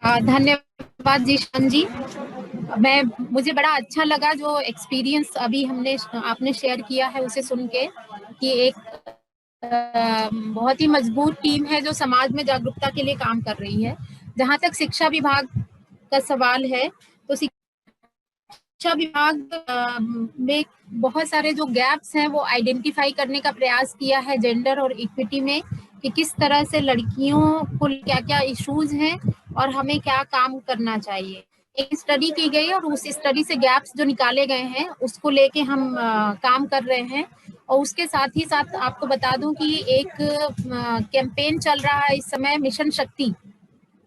धन्यवाद जी शान जी। मैं मुझे बड़ा अच्छा लगा जो एक्सपीरियंस अभी हमने आपने शेयर किया है उसे सुन के, कि एक बहुत ही मजबूत टीम है जो समाज में जागरूकता के लिए काम कर रही है। जहाँ तक शिक्षा विभाग का सवाल है, तो शिक्षा विभाग में बहुत सारे जो गैप्स हैं वो आइडेंटिफाई करने का प्रयास किया है जेंडर और इक्विटी में, कि किस तरह से लड़कियों को क्या क्या इश्यूज हैं और हमें क्या काम करना चाहिए। एक स्टडी की गई और उस स्टडी से गैप्स जो निकाले गए हैं उसको लेके हम काम कर रहे हैं। और उसके साथ ही साथ आपको बता दूं कि एक कैंपेन चल रहा है इस समय, मिशन शक्ति,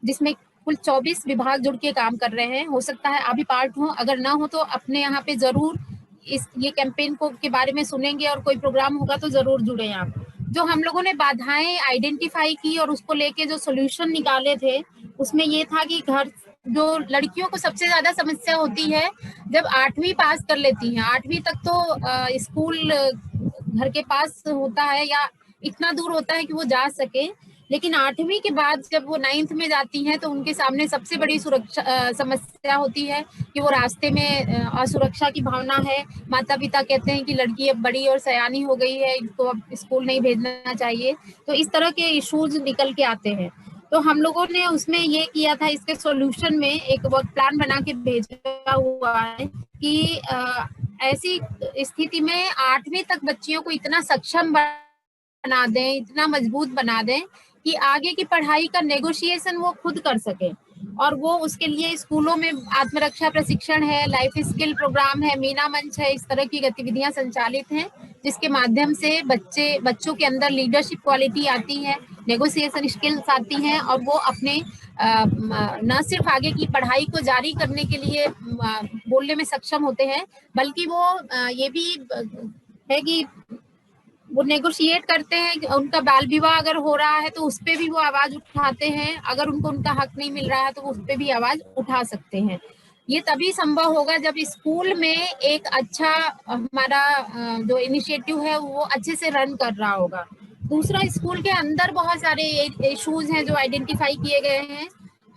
जिसमें कुल 24 विभाग जुड़ के काम कर रहे हैं। हो सकता है आप भी पार्ट हो, अगर ना हो तो अपने यहाँ पे जरूर इस ये कैंपेन को के बारे में सुनेंगे और कोई प्रोग्राम होगा तो जरूर जुड़े आप। जो हम लोगों ने बाधाएं आइडेंटिफाई की और उसको लेके जो सोल्यूशन निकाले थे, उसमें ये था कि घर जो लड़कियों को सबसे ज्यादा समस्या होती है जब 8वीं पास कर लेती हैं। 8वीं तक तो स्कूल घर के पास होता है या इतना दूर होता है कि वो जा सके, लेकिन 8वीं के बाद जब वो 9th में जाती हैं तो उनके सामने सबसे बड़ी सुरक्षा समस्या होती है कि वो रास्ते में असुरक्षा की भावना है। माता पिता कहते हैं कि लड़की अब बड़ी और सयानी हो गई है, इसको अब स्कूल नहीं भेजना चाहिए। तो इस तरह के इश्यूज निकल के आते हैं। तो हम लोगों ने उसमें ये किया था, इसके सॉल्यूशन में एक वर्क प्लान बना के भेजा हुआ है कि ऐसी स्थिति में 8वीं तक बच्चियों को इतना सक्षम बना दें, इतना मजबूत बना दें कि आगे की पढ़ाई का नेगोशिएशन वो खुद कर सके। और वो उसके लिए स्कूलों में आत्मरक्षा प्रशिक्षण है, लाइफ स्किल प्रोग्राम है, मीना मंच है, इस तरह की गतिविधियां संचालित हैं, जिसके माध्यम से बच्चों के अंदर लीडरशिप क्वालिटी आती है, नेगोशिएशन स्किल्स आती हैं, और वो अपने न सिर्फ आगे की पढ़ाई को जारी करने के लिए बोलने में सक्षम होते हैं, बल्कि वो ये भी है कि वो नेगोशिएट करते हैं कि उनका बाल विवाह अगर हो रहा है तो उस पर भी वो आवाज उठाते हैं। अगर उनको उनका हक नहीं मिल रहा है तो उस पर भी आवाज उठा सकते हैं। ये तभी संभव होगा जब स्कूल में एक अच्छा हमारा जो इनिशिएटिव है वो अच्छे से रन कर रहा होगा। दूसरा, स्कूल के अंदर बहुत सारे इश्यूज हैं जो आइडेंटिफाई किए गए हैं।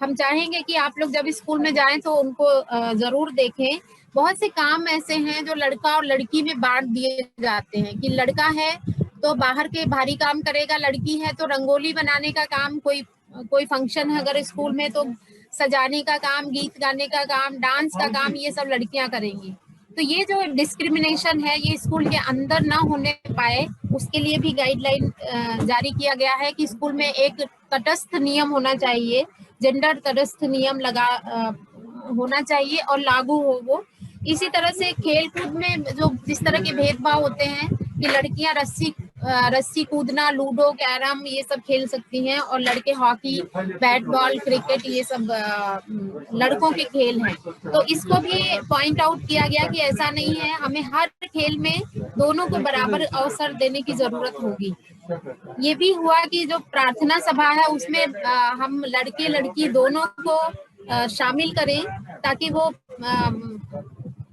हम चाहेंगे कि आप लोग जब स्कूल में जाएं तो उनको जरूर देखें। बहुत से काम ऐसे हैं जो लड़का और लड़की में बांट दिए जाते हैं, कि लड़का है तो बाहर के भारी काम करेगा, लड़की है तो रंगोली बनाने का काम, कोई कोई फंक्शन है अगर स्कूल में तो सजाने का काम, गीत गाने का काम, डांस का काम, ये सब लड़कियां करेंगी। तो ये जो डिस्क्रिमिनेशन है ये स्कूल के अंदर ना होने पाए, उसके लिए भी गाइडलाइन जारी किया गया है कि स्कूल में एक तटस्थ नियम होना चाहिए, जेंडर तटस्थ नियम होना चाहिए और लागू हो वो। इसी तरह से खेल कूद में जो जिस तरह के भेदभाव होते हैं कि लड़कियां रस्सी कूदना, लूडो, कैरम ये सब खेल सकती हैं, और लड़के हॉकी, बैट बॉल, क्रिकेट ये सब लड़कों के खेल हैं। तो इसको भी पॉइंट आउट किया गया कि ऐसा नहीं है, हमें हर खेल में दोनों को बराबर अवसर देने की जरूरत होगी। ये भी हुआ कि जो प्रार्थना सभा है उसमें हम लड़के लड़की दोनों को शामिल करें, ताकि वो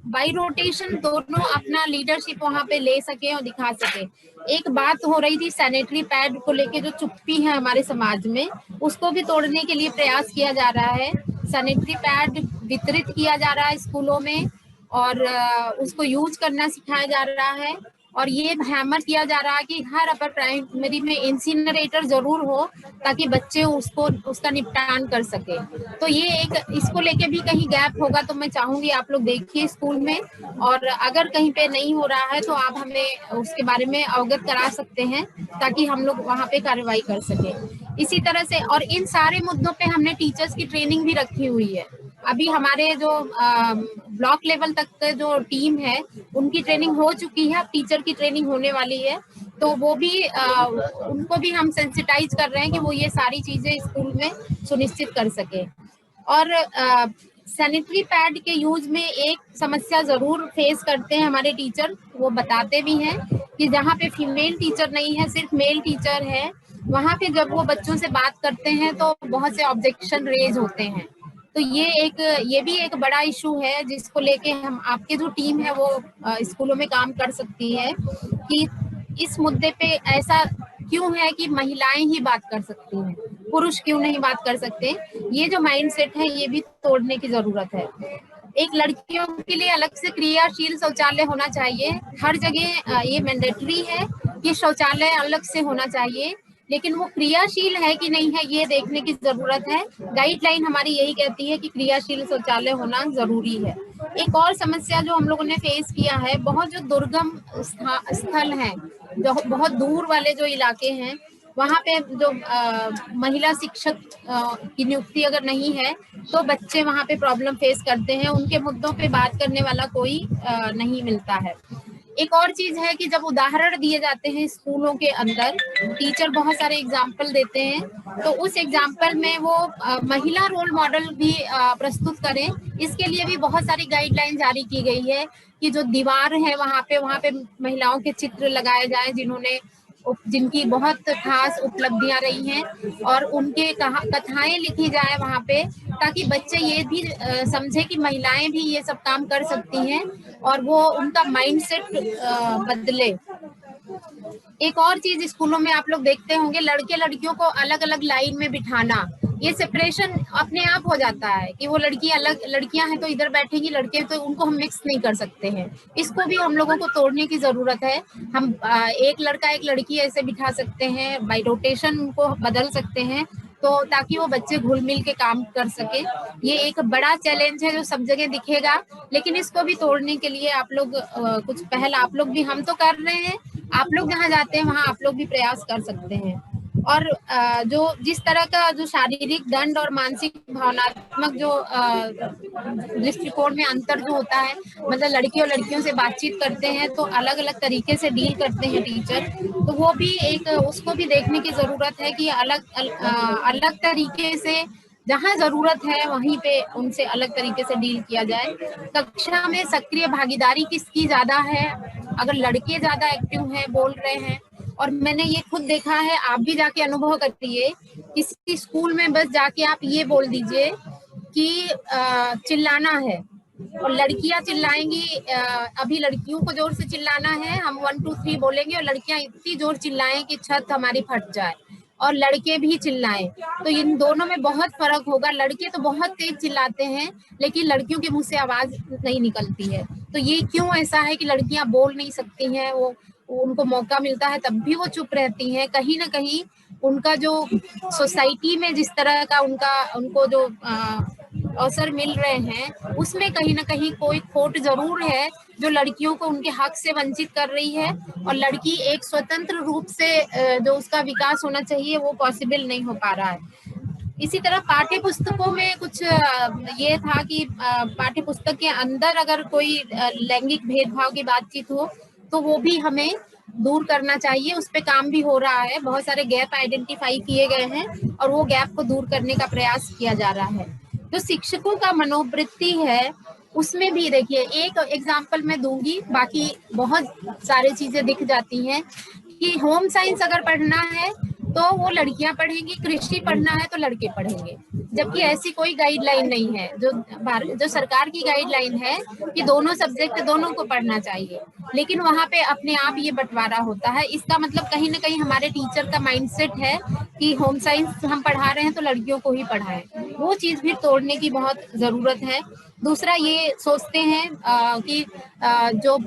बाई रोटेशन दोनों अपना लीडरशिप वहां पे ले सके और दिखा सके। एक बात हो रही थी सैनिटरी पैड को लेके, जो चुप्पी है हमारे समाज में, उसको भी तोड़ने के लिए प्रयास किया जा रहा है। सैनिटरी पैड वितरित किया जा रहा है स्कूलों में, और उसको यूज करना सिखाया जा रहा है। और ये हैमर किया जा रहा है कि हर अपर प्राइमरी में इंसिनरेटर जरूर हो, ताकि बच्चे उसका निपटान कर सके। तो ये एक, इसको लेके भी कहीं गैप होगा तो मैं चाहूंगी आप लोग देखिए स्कूल में, और अगर कहीं पे नहीं हो रहा है तो आप हमें उसके बारे में अवगत करा सकते हैं, ताकि हम लोग वहां पे कार्रवाई कर सके। इसी तरह से, और इन सारे मुद्दों पे हमने टीचर्स की ट्रेनिंग भी रखी हुई है। अभी हमारे जो ब्लॉक लेवल तक के जो टीम है उनकी ट्रेनिंग हो चुकी है, अब टीचर की ट्रेनिंग होने वाली है। तो वो भी उनको भी हम सेंसिटाइज कर रहे हैं कि वो ये सारी चीजें स्कूल में सुनिश्चित कर सके। और सैनिटरी पैड के यूज में एक समस्या जरूर फेस करते हैं हमारे टीचर, वो बताते भी हैं कि जहाँ पे फीमेल टीचर नहीं है, सिर्फ मेल टीचर है, वहां पे जब वो बच्चों से बात करते हैं तो बहुत से ऑब्जेक्शन रेज होते हैं। तो ये भी एक बड़ा इशू है जिसको लेके हम, आपके जो टीम है वो स्कूलों में काम कर सकती है, कि इस मुद्दे पे ऐसा क्यों है कि महिलाएं ही बात कर सकती हैं। पुरुष क्यों नहीं बात कर सकते। ये जो माइंडसेट है ये भी तोड़ने की जरूरत है। एक लड़कियों के लिए अलग से क्रियाशील शौचालय होना चाहिए, हर जगह ये मैंडेटरी है कि शौचालय अलग से होना चाहिए, लेकिन वो क्रियाशील है कि नहीं है ये देखने की जरूरत है। गाइडलाइन हमारी यही कहती है कि क्रियाशील शौचालय होना जरूरी है। एक और समस्या जो हम लोगों ने फेस किया है, बहुत जो दुर्गम स्थल हैं, जो बहुत दूर वाले जो इलाके हैं, वहाँ पे जो महिला शिक्षक की नियुक्ति अगर नहीं है तो बच्चे वहाँ पे प्रॉब्लम फेस करते हैं, उनके मुद्दों पे बात करने वाला कोई नहीं मिलता है। एक और चीज है कि जब उदाहरण दिए जाते हैं स्कूलों के अंदर, टीचर बहुत सारे एग्जाम्पल देते हैं, तो उस एग्जाम्पल में वो महिला रोल मॉडल भी प्रस्तुत करें। इसके लिए भी बहुत सारी गाइडलाइन जारी की गई है कि जो दीवार है वहाँ पे महिलाओं के चित्र लगाए जाए जिनकी बहुत खास उपलब्धियां रही हैं, और उनके कथाएं लिखी जाए वहाँ पे, ताकि बच्चे ये भी समझे कि महिलाएं भी ये सब काम कर सकती हैं और वो उनका माइंडसेट बदले। एक और चीज स्कूलों में आप लोग देखते होंगे, लड़के लड़कियों को अलग अलग लाइन में बिठाना, ये सेपरेशन अपने आप हो जाता है कि वो लड़कियां हैं तो इधर बैठेंगी, लड़के तो उनको हम मिक्स नहीं कर सकते हैं। इसको भी हम लोगों को तोड़ने की जरूरत है। हम एक लड़का एक लड़की ऐसे बिठा सकते हैं, बाई रोटेशन उनको बदल सकते हैं, तो ताकि वो बच्चे घुल मिल के काम कर सके। ये एक बड़ा चैलेंज है जो सब जगह दिखेगा, लेकिन इसको भी तोड़ने के लिए आप लोग कुछ पहल, आप लोग भी, हम तो कर रहे हैं, आप लोग जहाँ जाते हैं वहाँ आप लोग भी प्रयास कर सकते हैं। और जो जिस तरह का जो शारीरिक दंड और मानसिक भावनात्मक जो दृष्टिकोण में अंतर जो होता है, मतलब लड़के और लड़कियों से बातचीत करते हैं तो अलग अलग तरीके से डील करते हैं टीचर, तो वो भी एक, उसको भी देखने की जरूरत है कि अलग तरीके से जहाँ जरूरत है वहीं पे उनसे अलग तरीके से डील किया जाए। कक्षा में सक्रिय भागीदारी किसकी ज्यादा है? अगर लड़के ज्यादा एक्टिव हैं, बोल रहे हैं, और मैंने ये खुद देखा है, आप भी जाके अनुभव करिए, किसी स्कूल में बस जाके आप ये बोल दीजिए कि चिल्लाना है, और लड़कियां चिल्लाएंगी, अभी लड़कियों को जोर से चिल्लाना है, हम 1 2 3 बोलेंगे और लड़कियां इतनी जोर चिल्लाएं कि छत हमारी फट जाए, और लड़के भी चिल्लाएं, तो इन दोनों में बहुत फर्क होगा। लड़के तो बहुत तेज चिल्लाते हैं, लेकिन लड़कियों के मुंह से आवाज नहीं निकलती है। तो ये क्यों ऐसा है कि लड़कियां बोल नहीं सकती हैं? वो उनको मौका मिलता है तब भी वो चुप रहती हैं। कहीं ना कहीं उनका जो सोसाइटी में जिस तरह का उनको जो अवसर मिल रहे हैं, उसमें कहीं ना कहीं कोई खोट जरूर है जो लड़कियों को उनके हक से वंचित कर रही है, और लड़की एक स्वतंत्र रूप से जो उसका विकास होना चाहिए वो पॉसिबल नहीं हो पा रहा है। इसी तरह पाठ्य पुस्तकों में कुछ ये था कि पाठ्य पुस्तक के अंदर अगर कोई लैंगिक भेदभाव की बातचीत हो तो वो भी हमें दूर करना चाहिए। उस पे काम भी हो रहा है, बहुत सारे गैप आइडेंटिफाई किए गए हैं और वो गैप को दूर करने का प्रयास किया जा रहा है। जो शिक्षकों का मनोवृत्ति है उसमें भी देखिए, एक एग्जाम्पल मैं दूंगी, बाकी बहुत सारी चीजें दिख जाती हैं कि होम साइंस अगर पढ़ना है तो वो लड़कियां पढ़ेंगी, कृषि पढ़ना है तो लड़के पढ़ेंगे, जबकि ऐसी कोई गाइडलाइन नहीं है। जो सरकार की गाइडलाइन है कि दोनों सब्जेक्ट दोनों को पढ़ना चाहिए, लेकिन वहाँ पे अपने आप ये बंटवारा होता है। इसका मतलब कहीं ना कहीं हमारे टीचर का माइंडसेट है कि होम साइंस हम पढ़ा रहे हैं तो लड़कियों को ही पढ़ाएं। वो चीज भी तोड़ने की बहुत जरूरत है। दूसरा, ये सोचते हैं कि जो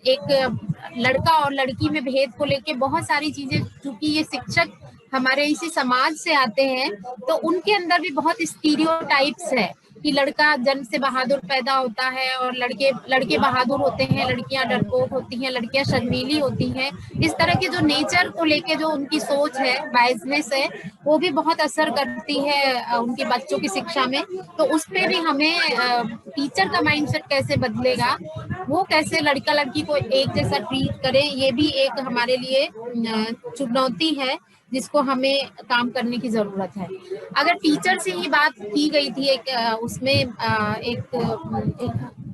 एक लड़का और लड़की में भेद को लेके बहुत सारी चीजें, चूंकि ये शिक्षक हमारे इसी समाज से आते हैं तो उनके अंदर भी बहुत स्टीरियोटाइप्स है कि लड़का जन्म से बहादुर पैदा होता है और लड़के बहादुर होते हैं, लड़कियां डरपोक होती हैं, लड़कियां शर्मीली होती हैं। इस तरह के जो नेचर को लेके जो उनकी सोच है, बायसनेस है, वो भी बहुत असर करती है उनके बच्चों की शिक्षा में। तो उस पे भी हमें टीचर का माइंडसेट कैसे बदलेगा, वो कैसे लड़का लड़की को एक जैसा ट्रीट करे, ये भी एक हमारे लिए चुनौती है जिसको हमें काम करने की जरूरत है। अगर टीचर से ही बात की गई थी, उसमें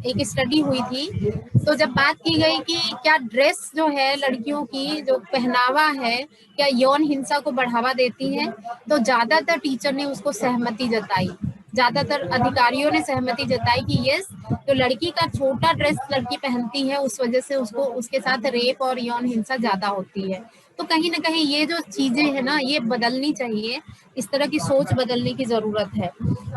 एक स्टडी हुई थी, तो जब बात की गई कि क्या ड्रेस जो है लड़कियों की जो पहनावा है क्या यौन हिंसा को बढ़ावा देती है, तो ज्यादातर टीचर ने उसको सहमति जताई। ज्यादातर अधिकारियों ने सहमति जताई कि यस, तो लड़की का छोटा ड्रेस लड़की पहनती है, उस वजह से उसको उसके साथ रेप और यौन हिंसा ज्यादा होती है। तो कहीं ना कहीं ये जो चीजें है ना, ये बदलनी चाहिए, इस तरह की सोच बदलने की जरूरत है।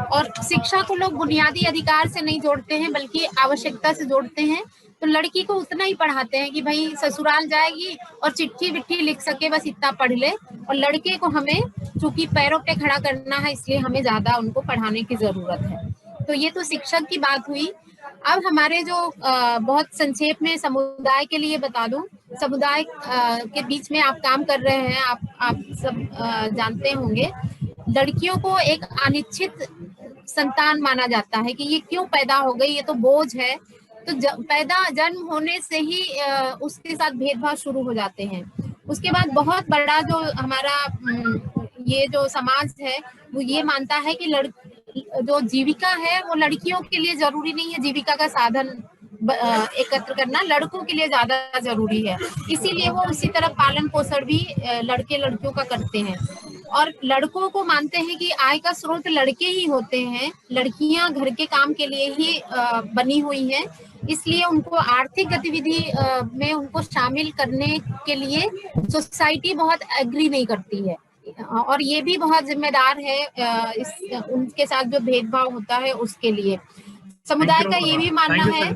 और शिक्षा को लोग बुनियादी अधिकार से नहीं जोड़ते हैं, बल्कि आवश्यकता से जोड़ते हैं। तो लड़की को उतना ही पढ़ाते हैं कि भाई ससुराल जाएगी और चिट्ठी विट्ठी लिख सके, बस इतना पढ़ ले। और लड़के को हमें चूंकि पैरों पे खड़ा करना है, इसलिए हमें ज्यादा उनको पढ़ाने की जरूरत है। तो ये तो शिक्षक की बात हुई। अब हमारे जो बहुत संक्षेप में समुदाय के लिए बता दूं, समुदाय के बीच में आप काम कर रहे हैं, आप सब जानते होंगे, लड़कियों को एक अनिश्चित संतान माना जाता है कि ये क्यों पैदा हो गई, ये तो बोझ है। तो पैदा जन्म होने से ही उसके साथ भेदभाव शुरू हो जाते हैं। उसके बाद बहुत बड़ा जो हमारा ये जो समाज है, वो ये मानता है कि जो जीविका है वो लड़कियों के लिए जरूरी नहीं है, जीविका का साधन एकत्र करना लड़कों के लिए ज्यादा जरूरी है। इसीलिए वो उसी तरह पालन पोषण भी लड़के लड़कियों का करते हैं। और लड़कों को मानते हैं कि आय का स्रोत लड़के ही होते हैं, लड़कियां घर के काम के लिए ही बनी हुई हैं। इसलिए उनको आर्थिक गतिविधि में उनको शामिल करने के लिए सोसाइटी बहुत एग्री नहीं करती है। और ये भी बहुत जिम्मेदार है उनके साथ जो भेदभाव होता है उसके लिए। समुदाय का ये भी मानना है